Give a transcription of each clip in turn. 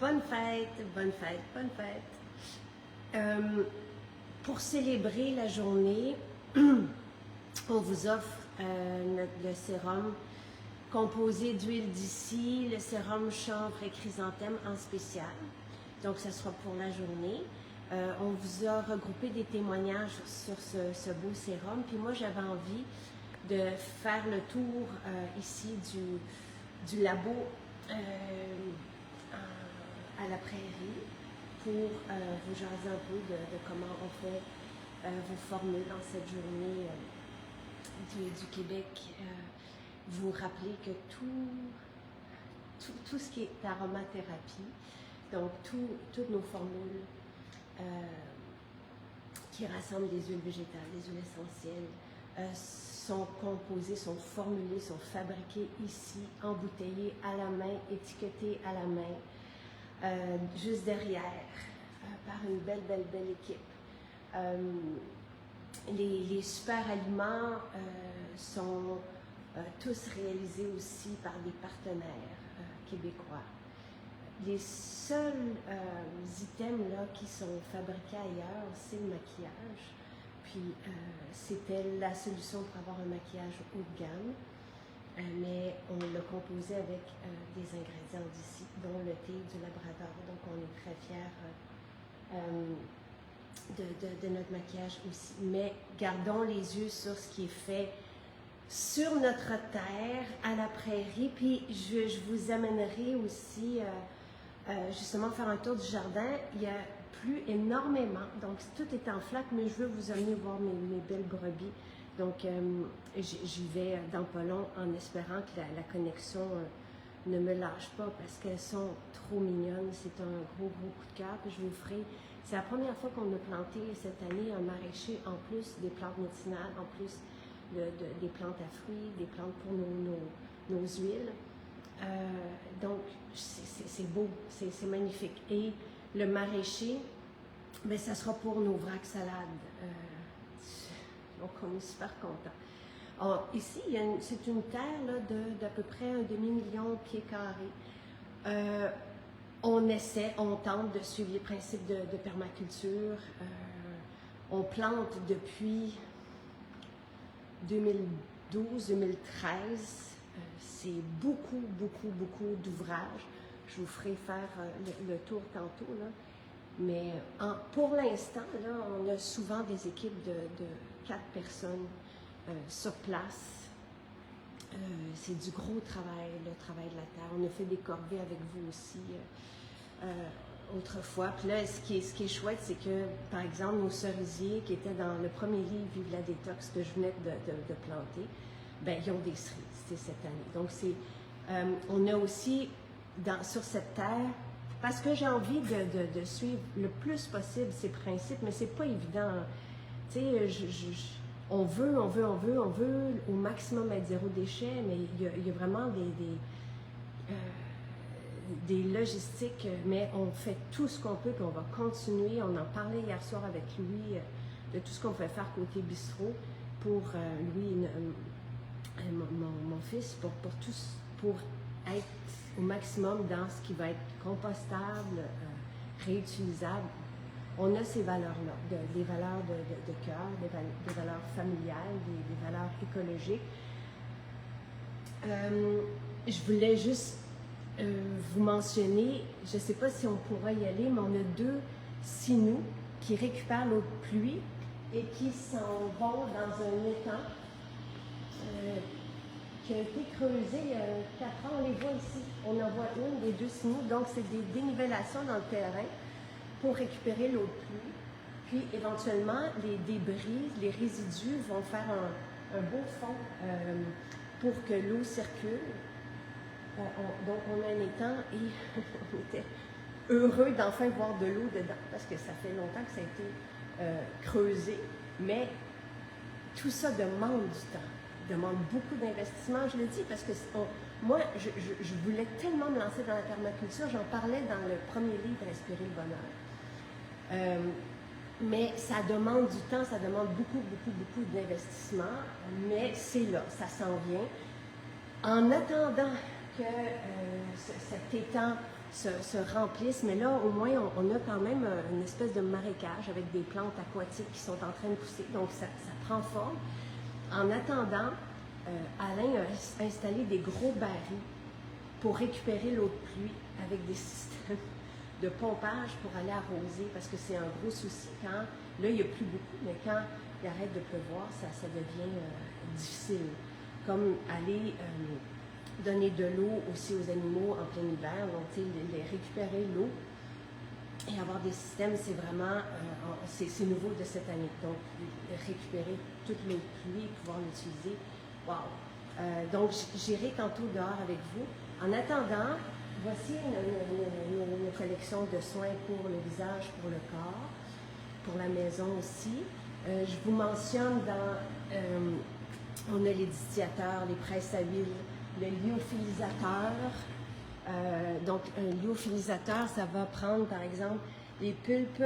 Bonne fête, bonne fête, bonne fête. Pour célébrer la journée, on vous offre le sérum composé d'huile d'ici, le sérum chanvre et chrysanthème en spécial. Donc, ça sera pour la journée. On vous a regroupé des témoignages sur ce beau sérum. Puis moi, j'avais envie de faire le tour ici du labo à la prairie pour vous jaser un peu de comment on fait vos formules dans cette journée du Québec. Vous rappelez que tout ce qui est aromathérapie, donc toutes nos formules qui rassemblent des huiles végétales, des huiles essentielles, sont composées, sont formulées, sont fabriquées ici, embouteillées à la main, étiquetées à la main, juste derrière, par une belle équipe. Les super aliments sont tous réalisés aussi par des partenaires québécois. Les seuls items là, qui sont fabriqués ailleurs, c'est le maquillage. Puis c'était la solution pour avoir un maquillage haut de gamme, mais on l'a composé avec des ingrédients d'ici, dont le thé du Labrador. Donc on est très fiers de notre maquillage aussi. Mais gardons les yeux sur ce qui est fait sur notre terre, à la prairie. Puis je vous amènerai aussi justement faire un tour du jardin. Il y a plu énormément, donc tout est en flaque, mais je veux vous amener voir mes belles brebis. Donc j'y vais dans pas long en espérant que la connexion ne me lâche pas parce qu'elles sont trop mignonnes. C'est un gros coup de cœur. Puis je vous ferai. C'est la première fois qu'on a planté cette année un maraîcher, en plus des plantes médicinales, en plus des plantes à fruits, des plantes pour nos huiles. Donc, c'est beau, c'est magnifique. Et le maraîcher, bien, ça sera pour nos vracs salades. Donc, on est super contents. Ici, c'est une terre d'à peu près un demi-million de pieds carrés. On tente de suivre les principes de permaculture. On plante depuis 2012-2013. C'est beaucoup d'ouvrages. Je vous ferai faire le tour tantôt, là. Mais pour l'instant, là, on a souvent des équipes de 4 personnes sur place. C'est du gros travail, le travail de la terre. On a fait des corvées avec vous aussi autrefois. Puis là, ce qui est chouette, c'est que, par exemple, nos cerisiers qui étaient dans le premier livre Vive la détox que je venais de planter, bien, ils ont des cerises cette année. Donc, on a aussi, sur cette terre, parce que j'ai envie de suivre le plus possible ces principes, mais c'est pas évident. Tu sais, on veut au maximum être zéro déchet, mais il y a vraiment des logistiques, mais on fait tout ce qu'on peut, puis on va continuer. On en parlait hier soir avec Louis de tout ce qu'on pouvait faire côté bistrot pour Louis, mon fils, pour être au maximum dans ce qui va être compostable, réutilisable. On a ces valeurs-là, des valeurs de cœur, des valeurs familiales, des valeurs écologiques. Je voulais juste vous mentionner, je ne sais pas si on pourra y aller, mais on a 2 sinous qui récupèrent l'eau de pluie et qui s'en vont dans un étang qui a été creusé il y a 4 ans. On les voit ici. On en voit une des 2 sinous. Donc, c'est des dénivellations dans le terrain pour récupérer l'eau de pluie. Puis, éventuellement, les débris, les résidus vont faire un beau fond pour que l'eau circule. Donc, on a un étang et on était heureux d'enfin voir de l'eau dedans parce que ça fait longtemps que ça a été creusé. Mais tout ça demande du temps, demande beaucoup d'investissement. Je le dis parce que moi, je voulais tellement me lancer dans la permaculture. J'en parlais dans le premier livre, Respirer le bonheur. Mais ça demande du temps, ça demande beaucoup d'investissement. Mais c'est là, ça s'en vient. En attendant que cet étang se remplissent, mais là, au moins, on a quand même une espèce de marécage avec des plantes aquatiques qui sont en train de pousser, donc ça prend forme. En attendant, Alain a installé des gros barils pour récupérer l'eau de pluie avec des systèmes de pompage pour aller arroser, parce que c'est un gros souci quand, là, il n'y a plus beaucoup, mais quand il arrête de pleuvoir, ça devient difficile. Comme aller donner de l'eau aussi aux animaux en plein hiver, donc les récupérer l'eau et avoir des systèmes, c'est vraiment, c'est nouveau de cette année. Donc, récupérer toute l'eau de pluie, pouvoir l'utiliser, wow! Donc, j'irai tantôt dehors avec vous. En attendant, voici une collection de soins pour le visage, pour le corps, pour la maison aussi. Je vous mentionne on a les distillateurs, les presses à huile, le lyophilisateur. Donc, un lyophilisateur, ça va prendre, par exemple, les pulpes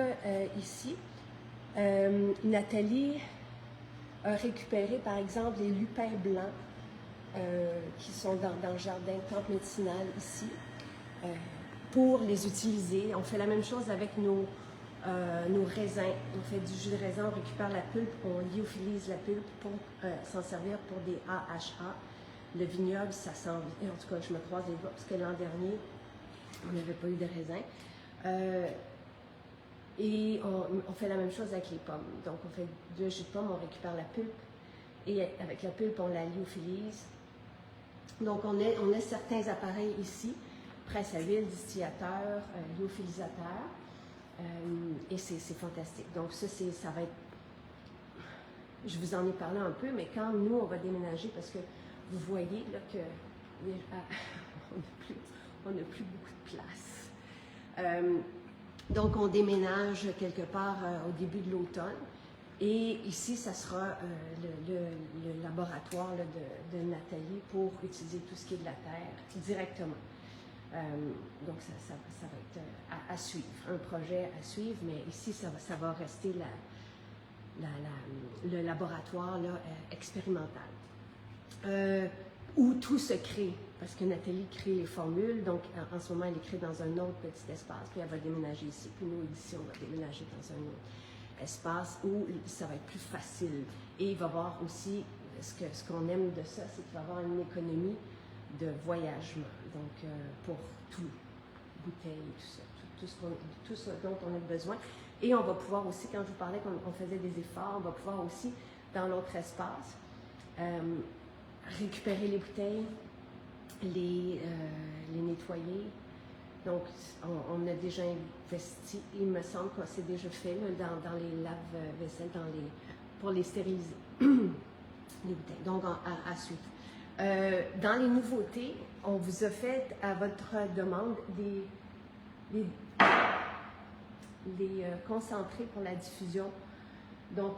ici. Nathalie a récupéré, par exemple, les lupins blancs qui sont dans le jardin de plantes médicinales ici, pour les utiliser. On fait la même chose avec nos raisins. On fait du jus de raisin, on récupère la pulpe, on lyophilise la pulpe pour s'en servir pour des AHA. Le vignoble, ça sent, en tout cas, je me croise les doigts, parce que l'an dernier, on n'avait pas eu de raisin. Et on fait la même chose avec les pommes. Donc, on fait deux jus de pommes, on récupère la pulpe, et avec la pulpe, on la lyophilise. Donc, on a certains appareils ici, presse à huile, distillateur, lyophilisateur, et c'est fantastique. Donc, ça va être, je vous en ai parlé un peu, mais quand nous, on va déménager, parce que vous voyez là que on n'a plus beaucoup de place. Donc, on déménage quelque part au début de l'automne. Et ici, ça sera le laboratoire là, de Nathalie pour utiliser tout ce qui est de la terre directement. Donc, ça va être à suivre, un projet à suivre, mais ici, ça va rester le laboratoire là, expérimental. Où tout se crée, parce que Nathalie crée les formules, donc en ce moment, elle les crée dans un autre petit espace, puis elle va déménager ici, puis nous, ici, on va déménager dans un autre espace où ça va être plus facile. Et il va y avoir aussi, ce qu'on aime de ça, c'est qu'il va y avoir une économie de voyagement, donc pour tout, bouteilles, tout ce dont on a besoin. Et on va pouvoir aussi, quand je vous parlais qu'on faisait des efforts, on va pouvoir aussi, dans l'autre espace, récupérer les bouteilles, les nettoyer. Donc, on a déjà investi, il me semble que c'est déjà fait là, dans les lave-vaisselle, pour les stériliser, les bouteilles. Donc, à suivre. Dans les nouveautés, on vous a fait, à votre demande, des concentrés pour la diffusion. Donc,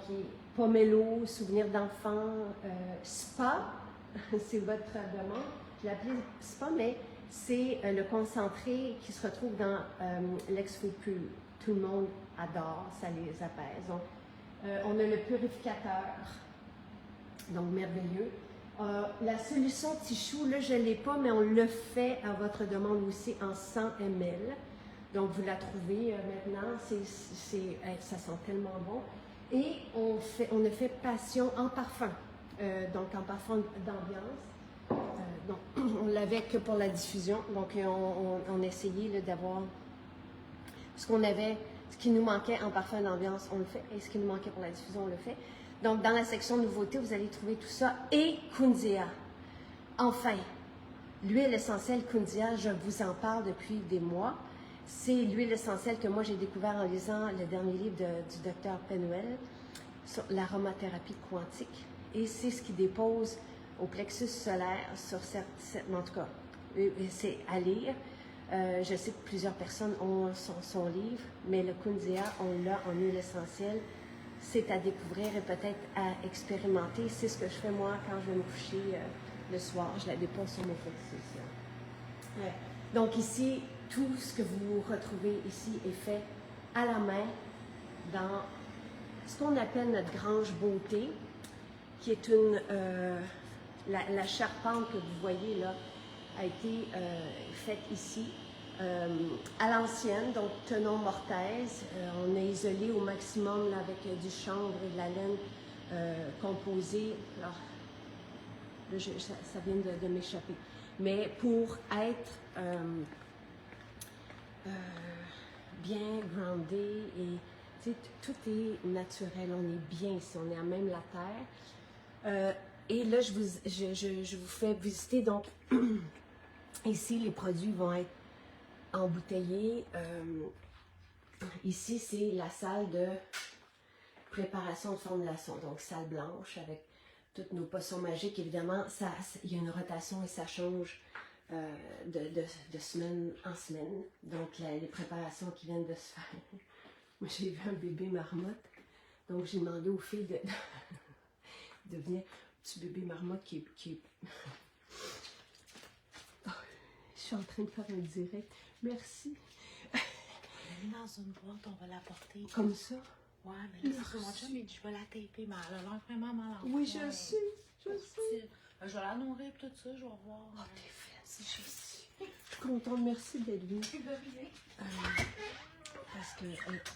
pomelo, souvenirs d'enfants, spa, c'est votre demande. Je l'ai appelé spa, mais c'est le concentré qui se retrouve dans l'ex-faux-pur. Tout le monde adore, ça les apaise. Donc, on a le purificateur, donc merveilleux. La solution Tichou, là, je ne l'ai pas, mais on le fait à votre demande aussi en 100 ml. Donc, vous la trouvez maintenant, ça sent tellement bon. Et on a fait passion en parfum, donc en parfum d'ambiance. Donc, on l'avait que pour la diffusion, donc on essayait d'avoir ce qu'on avait, ce qui nous manquait en parfum d'ambiance, on le fait, et ce qui nous manquait pour la diffusion, on le fait. Donc, dans la section nouveautés, vous allez trouver tout ça, et Kundia. Enfin, l'huile essentielle Kundia, je vous en parle depuis des mois. C'est l'huile essentielle que moi j'ai découvert en lisant le dernier livre du docteur Penwell sur l'aromathérapie quantique. Et c'est ce qui dépose au plexus solaire sur en tout cas, c'est à lire. Je sais que plusieurs personnes ont son livre, mais le Kundia, on l'a en huile essentielle. C'est à découvrir et peut-être à expérimenter. C'est ce que je fais moi quand je vais me coucher le soir. Je la dépose sur mon plexus. Ouais. Donc ici, tout ce que vous retrouvez ici est fait à la main dans ce qu'on appelle notre grange beauté, qui est la charpente que vous voyez là, a été faite ici. à l'ancienne, donc tenon mortaise. On a isolé au maximum là, avec du chanvre et de la laine composée. Alors, là, ça vient de m'échapper. Mais pour être bien groundé et tout est naturel, on est bien ici, on est à même la terre. Et là, je vous fais visiter, donc ici, les produits vont être embouteillés. Ici, c'est la salle de préparation de formulation, donc salle blanche avec toutes nos potions magiques. Évidemment, il y a une rotation et ça change de semaine en semaine. Donc, les préparations qui viennent de se faire. Moi, j'ai vu un bébé marmotte, donc j'ai demandé aux filles de venir. Petit bébé marmotte qui est... Oh, je suis en train de faire un direct. Merci. Elle est dans une boîte, on va l'apporter. Comme ça? Ouais, mais là, c'est mon chum, il dit, je vais la taper, mais elle a l'air vraiment mal en Oui, je sais, je sais. Je vais la nourrir et tout ça, je vais voir. Oh, t'es faite, je sais. Je suis contente, merci d'être venue. Parce que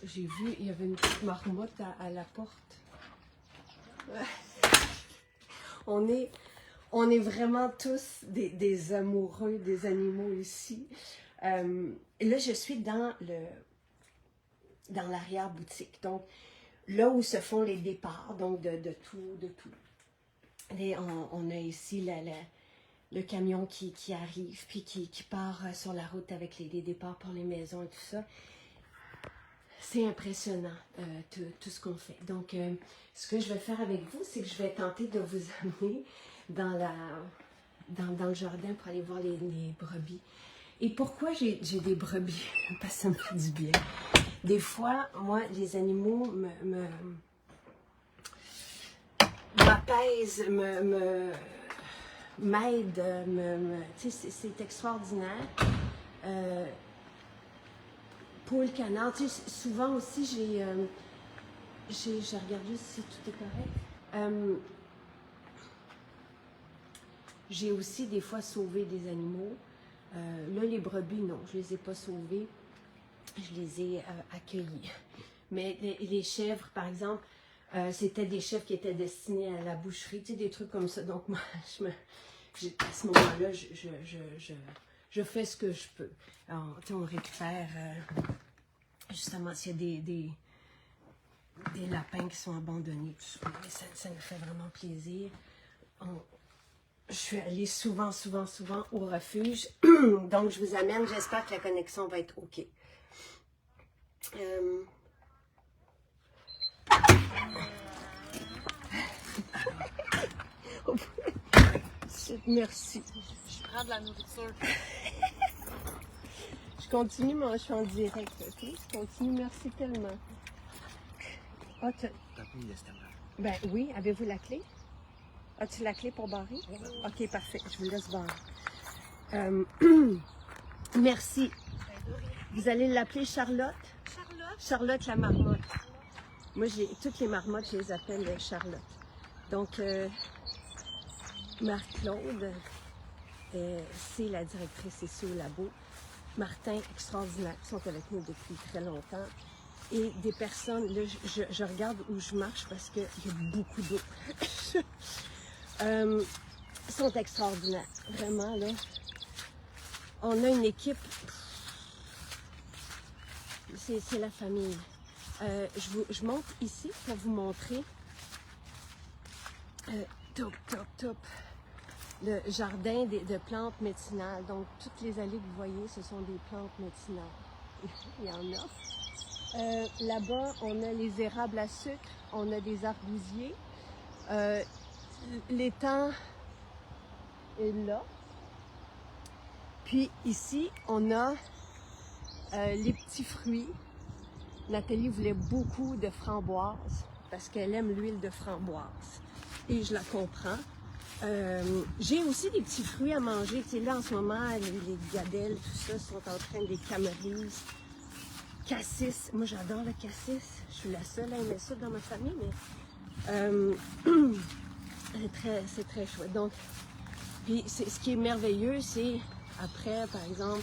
j'ai vu, il y avait une petite marmotte à la porte. On est vraiment tous des amoureux des animaux ici. Et là, je suis dans l'arrière-boutique. Donc, là où se font les départs, donc de tout. Et on a ici le camion qui arrive, puis qui part sur la route avec les départs pour les maisons et tout ça. C'est impressionnant, tout ce qu'on fait. Donc, ce que je vais faire avec vous, c'est que je vais tenter de vous amener dans le jardin pour aller voir les brebis. Et pourquoi j'ai des brebis? Parce que ça me fait du bien. Des fois, moi, les animaux m'apaisent, m'aident, tu sais, c'est extraordinaire. Poule, canard, tu sais, souvent aussi, j'ai regardé si tout est correct. J'ai aussi des fois sauvé des animaux. Là, les brebis, non, je les ai pas sauvés. Je les ai accueillis. Mais les chèvres, par exemple, c'était des chèvres qui étaient destinés à la boucherie, tu sais, des trucs comme ça. Donc, moi, à ce moment-là, je fais ce que je peux. Alors, tu sais, on récupère, justement, s'il y a des lapins qui sont abandonnés, tout ça, ça nous fait vraiment plaisir. Je suis allée souvent au refuge. Donc, je vous amène. J'espère que la connexion va être OK. Merci. Je prends de la nourriture. Je continue, moi, je suis en direct. OK? Je continue. Merci tellement. Ah, ben oui, avez-vous la clé? As-tu la clé pour barrer? Oui. OK, parfait. Je vous laisse barrer. Merci. Vous allez l'appeler Charlotte? Charlotte? Charlotte la marmotte. Moi, toutes les marmottes, je les appelle Charlotte. Donc, Marc-Claude, c'est la directrice ici au labo. Martin, extraordinaire, ils sont avec nous depuis très longtemps. Et des personnes, là, je regarde où je marche parce qu'il y a beaucoup d'eau. Sont extraordinaires, vraiment, là. On a une équipe, c'est la famille. Je monte ici pour vous montrer, top, le jardin de plantes médicinales. Donc, toutes les allées que vous voyez, ce sont des plantes médicinales. Il y en a. Là-bas, on a les érables à sucre, on a des arbousiers. L'étang est là. Puis ici, on a les petits fruits. Nathalie voulait beaucoup de framboises parce qu'elle aime l'huile de framboise. Et je la comprends. J'ai aussi des petits fruits à manger. Tu sais, là, en ce moment, les gadelles, tout ça, sont en train des camerises. Cassis. Moi, j'adore le cassis. Je suis la seule à aimer ça dans ma famille, mais c'est très chouette. Donc, puis ce qui est merveilleux, c'est après, par exemple,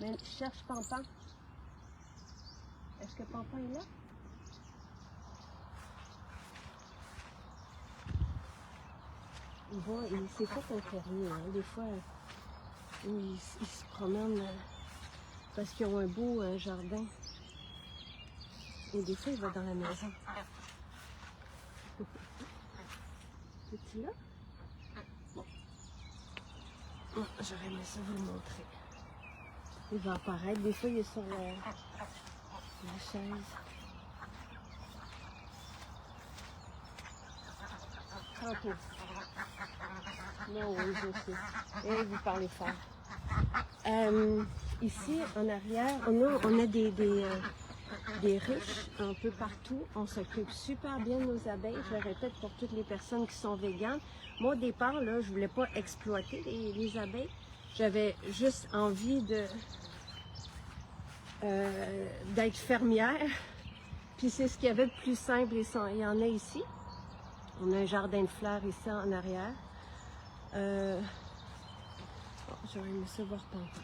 Mais je cherche Pampan. Est-ce que Pampan est là? C'est pas intérieur, hein. Des fois, ils se promènent parce qu'ils ont un beau jardin. Et des fois, il va dans la maison. Es-tu là? Bon. Oh, j'aurais aimé ça vous le montrer. Il va apparaître. Des fois, il est sur la chaise. Tantôt. Non, oui, je sais. Et vous parlez fort. Ici, en arrière, on a des ruches un peu partout. On s'occupe super bien de nos abeilles. Je le répète pour toutes les personnes qui sont véganes. Moi, au départ, là, je voulais pas exploiter les abeilles. J'avais juste envie d'être fermière. Puis c'est ce qu'il y avait de plus simple. Il y en a ici. On a un jardin de fleurs ici en arrière. J'aurais aimé ça voir Pampan.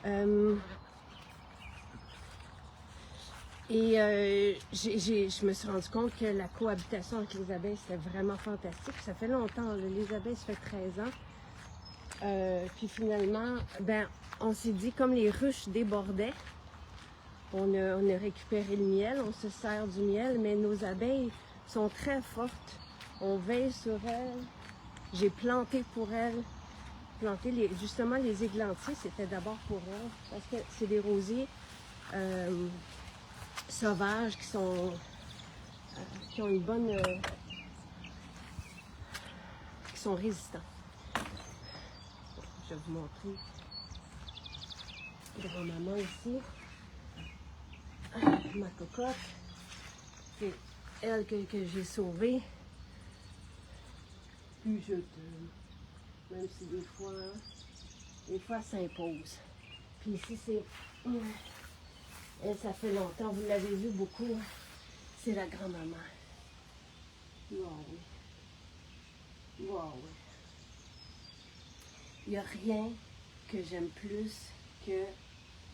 Je me suis rendu compte que la cohabitation avec les abeilles, c'était vraiment fantastique. Ça fait longtemps, là, les abeilles, ça fait 13 ans. Puis finalement, ben, on s'est dit, comme les ruches débordaient, on a récupéré le miel, on se sert du miel, mais nos abeilles sont très fortes. On veille sur elles. J'ai planté pour elles. Justement, les églantiers, c'était d'abord pour elles, parce que c'est des rosiers sauvages qui ont une bonne... qui sont résistants. Je vais vous montrer grand-maman ici. Ma cocotte. C'est elle que j'ai sauvée. Puis je t'aime. Même si des fois ça impose. Puis ici c'est... Elle, ça fait longtemps, vous l'avez vu beaucoup. C'est la grand-maman. Wow, oui. Wow, oui. Il n'y a rien que j'aime plus que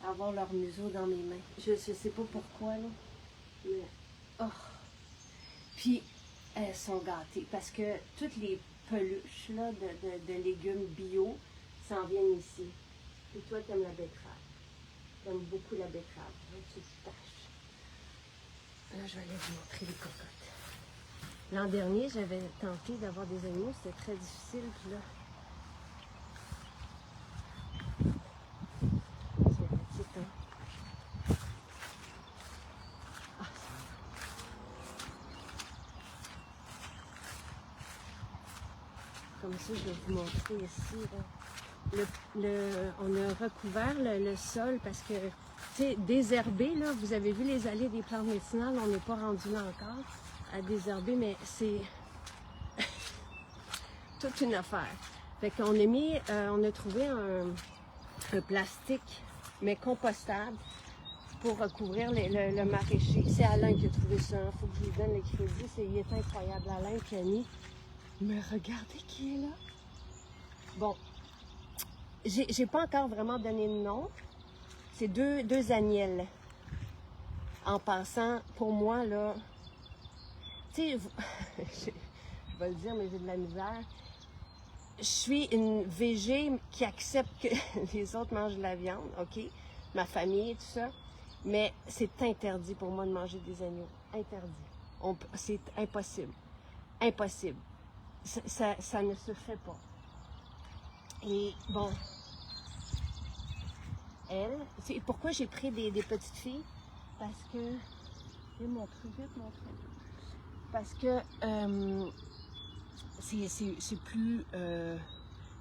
avoir leur museau dans mes mains. Je sais pas pourquoi, là. Mais... Oh! Puis, elles sont gâtées parce que toutes les peluches là, de légumes bio s'en viennent ici. Et toi, tu aimes la betterave. Tu aimes beaucoup la betterave. Tu te tâches. Là, je vais aller vous montrer les cocottes. L'an dernier, j'avais tenté d'avoir des animaux. C'était très difficile. Puis là, c'est la petite, hein? Comme ça, je vais vous montrer ici. On a recouvert le sol parce que, tu sais, désherber, là, vous avez vu les allées des plantes médicinales, on n'est pas rendu là encore à désherber, mais c'est toute une affaire. Fait qu'on a mis, on a trouvé un plastique, mais compostable, pour recouvrir le maraîcher. C'est Alain qui a trouvé ça, il faut que je lui donne le crédit, il est incroyable, Alain qui a mis. Mais regardez qui est là. Bon, j'ai pas encore vraiment donné de nom. C'est deux agnelles. En passant, pour moi, là, tu sais, je vais le dire, mais j'ai de la misère. Je suis une végé qui accepte que les autres mangent de la viande, OK? Ma famille et tout ça. Mais c'est interdit pour moi de manger des agneaux. Interdit. C'est impossible. Impossible. Ça ne se fait pas. Et bon, pourquoi j'ai pris des petites filles? Parce que, parce que c'est plus, tu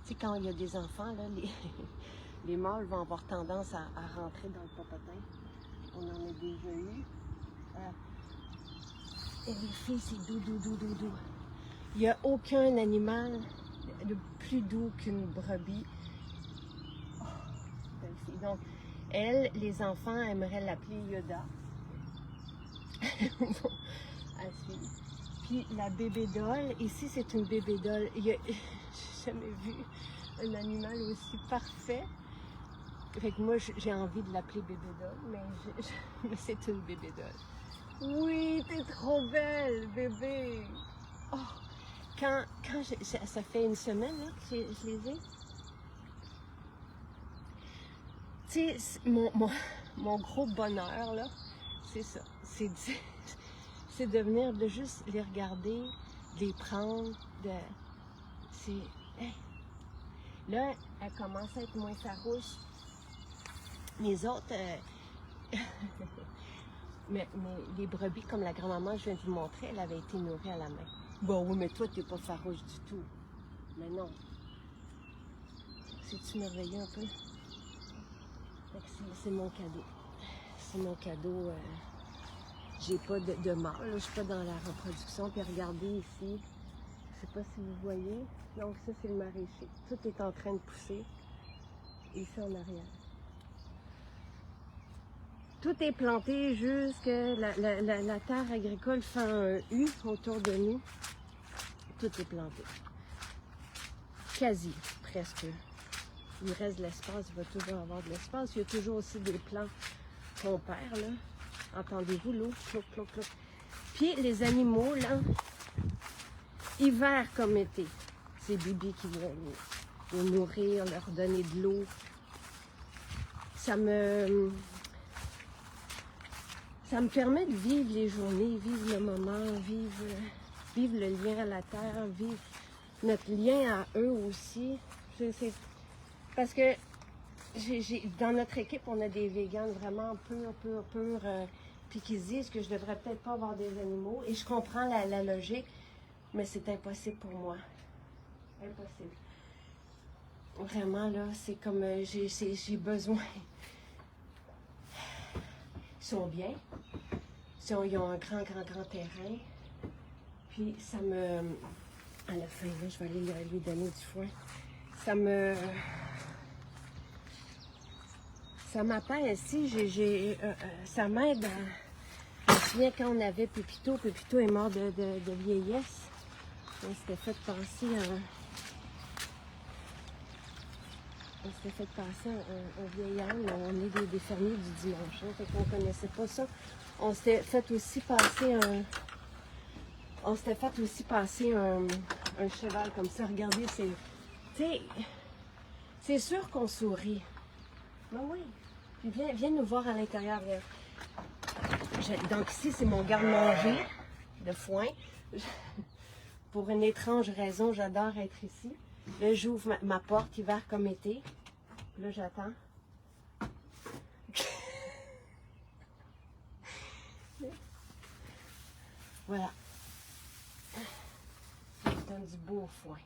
sais, quand il y a des enfants, là, les mâles vont avoir tendance à rentrer dans le popotin. On en a déjà eu. Et les filles, c'est doux. Il n'y a aucun animal de plus doux qu'une brebis. Oh, belle fille. Donc, elle, les enfants aimeraient l'appeler Yoda. Bon, à suivre. Puis la bébédole, ici c'est une bébédole. J'ai jamais vu un animal aussi parfait. Fait que moi, j'ai envie de l'appeler bébé doll, mais c'est une bébé doll. Oui, t'es trop belle, bébé! Oh, ça fait une semaine là, que je les ai. Tu sais, mon gros bonheur, là, c'est ça. C'est de venir, de juste les regarder, de les prendre, Hey. Là, elle commence à être moins farouche. Les autres... mais les brebis, comme la grand-maman, je viens de vous montrer, elle avait été nourrie à la main. Bon, oui, mais toi, t'es pas farouche du tout. Mais non. C'est-tu merveilleux un peu? C'est mon cadeau. C'est mon cadeau. J'ai pas de mâle, je suis pas dans la reproduction. Puis regardez ici, je sais pas si vous voyez. Donc ça, c'est le maraîcher. Tout est en train de pousser. Ici en arrière. Tout est planté jusque la terre agricole fait un U autour de nous. Tout est planté. Quasi, presque. Il reste de l'espace, il va toujours avoir de l'espace. Il y a toujours aussi des plants qu'on perd, là. Entendez-vous l'eau? Clouc, clouc, clouc. Puis les animaux, là, hiver comme été, c'est Bibi qui vient les nourrir, leur donner de l'eau. Ça me permet de vivre les journées, vivre le moment, vivre le lien à la terre, vivre notre lien à eux aussi. Parce que dans notre équipe, on a des véganes vraiment purs, puis qui se disent que je devrais peut-être pas avoir des animaux. Et je comprends la logique, mais c'est impossible pour moi. Impossible. Vraiment, là, c'est comme j'ai besoin. Ils sont bien. Ils ont un grand terrain. Puis ça me... À la fin, là, je vais aller lui donner du foin. Ça m'appelle ici. Ça m'aide à... Je me souviens quand on avait Pépito. Pépito est mort de vieillesse. On s'était fait passer un vieil âne. On est des fermiers du dimanche. Hein, fait qu'on connaissait pas ça. On s'était fait aussi passer un cheval comme ça. Regardez, c'est sûr qu'on sourit. Ben oui. Puis viens nous voir à l'intérieur. Donc ici, c'est mon garde-manger de foin. Pour une étrange raison, j'adore être ici. Là, j'ouvre ma porte hiver comme été. Là, j'attends. Voilà. Ça me donne du beau foin.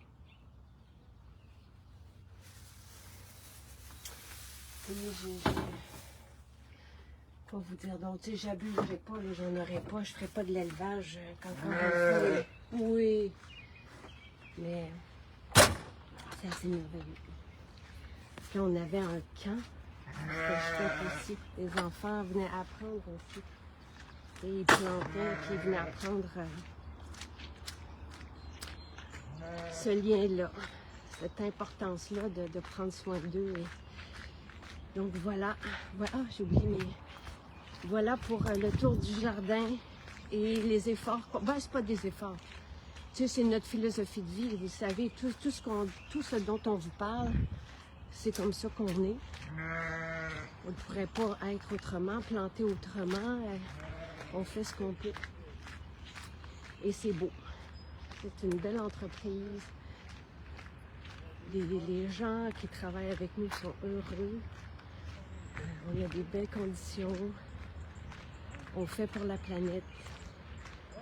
Quoi vous dire donc, tu sais, j'abuserai pas, j'en aurai pas, je ferai pas de l'élevage quand on va. Oui. Mais c'est assez merveilleux. Puis on avait un camp. C'était chouette aussi. Les enfants venaient apprendre aussi. Et ils plantaient, puis ils venaient apprendre ce lien-là, cette importance-là de prendre soin d'eux. Donc voilà, j'ai oublié mes... Voilà pour le tour du jardin et les efforts. Ben, c'est pas des efforts. Tu sais, c'est notre philosophie de vie. Vous savez, tout ce dont on vous parle, c'est comme ça qu'on est. On ne pourrait pas être autrement, planter autrement. On fait ce qu'on peut. Et c'est beau. C'est une belle entreprise. Les gens qui travaillent avec nous sont heureux. On a des belles conditions. On fait pour la planète.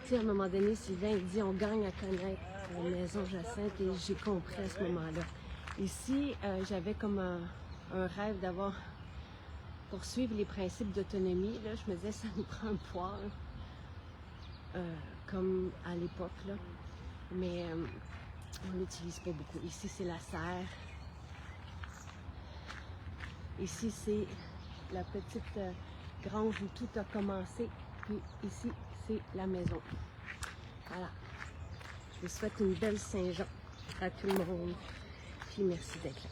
Tu sais, à un moment donné, Sylvain, il dit on gagne à connaître la maison Jacinthe et j'ai compris à ce moment-là. Ici, j'avais comme un rêve d'avoir, pour suivre les principes d'autonomie, là, je me disais, ça nous prend un poêle, comme à l'époque, là. Mais on l'utilise pas beaucoup. Ici, c'est la serre. Ici, c'est la petite grange où tout a commencé. Puis ici, c'est la maison. Voilà. Je vous souhaite une belle Saint-Jean à tout le monde. Puis merci d'être là.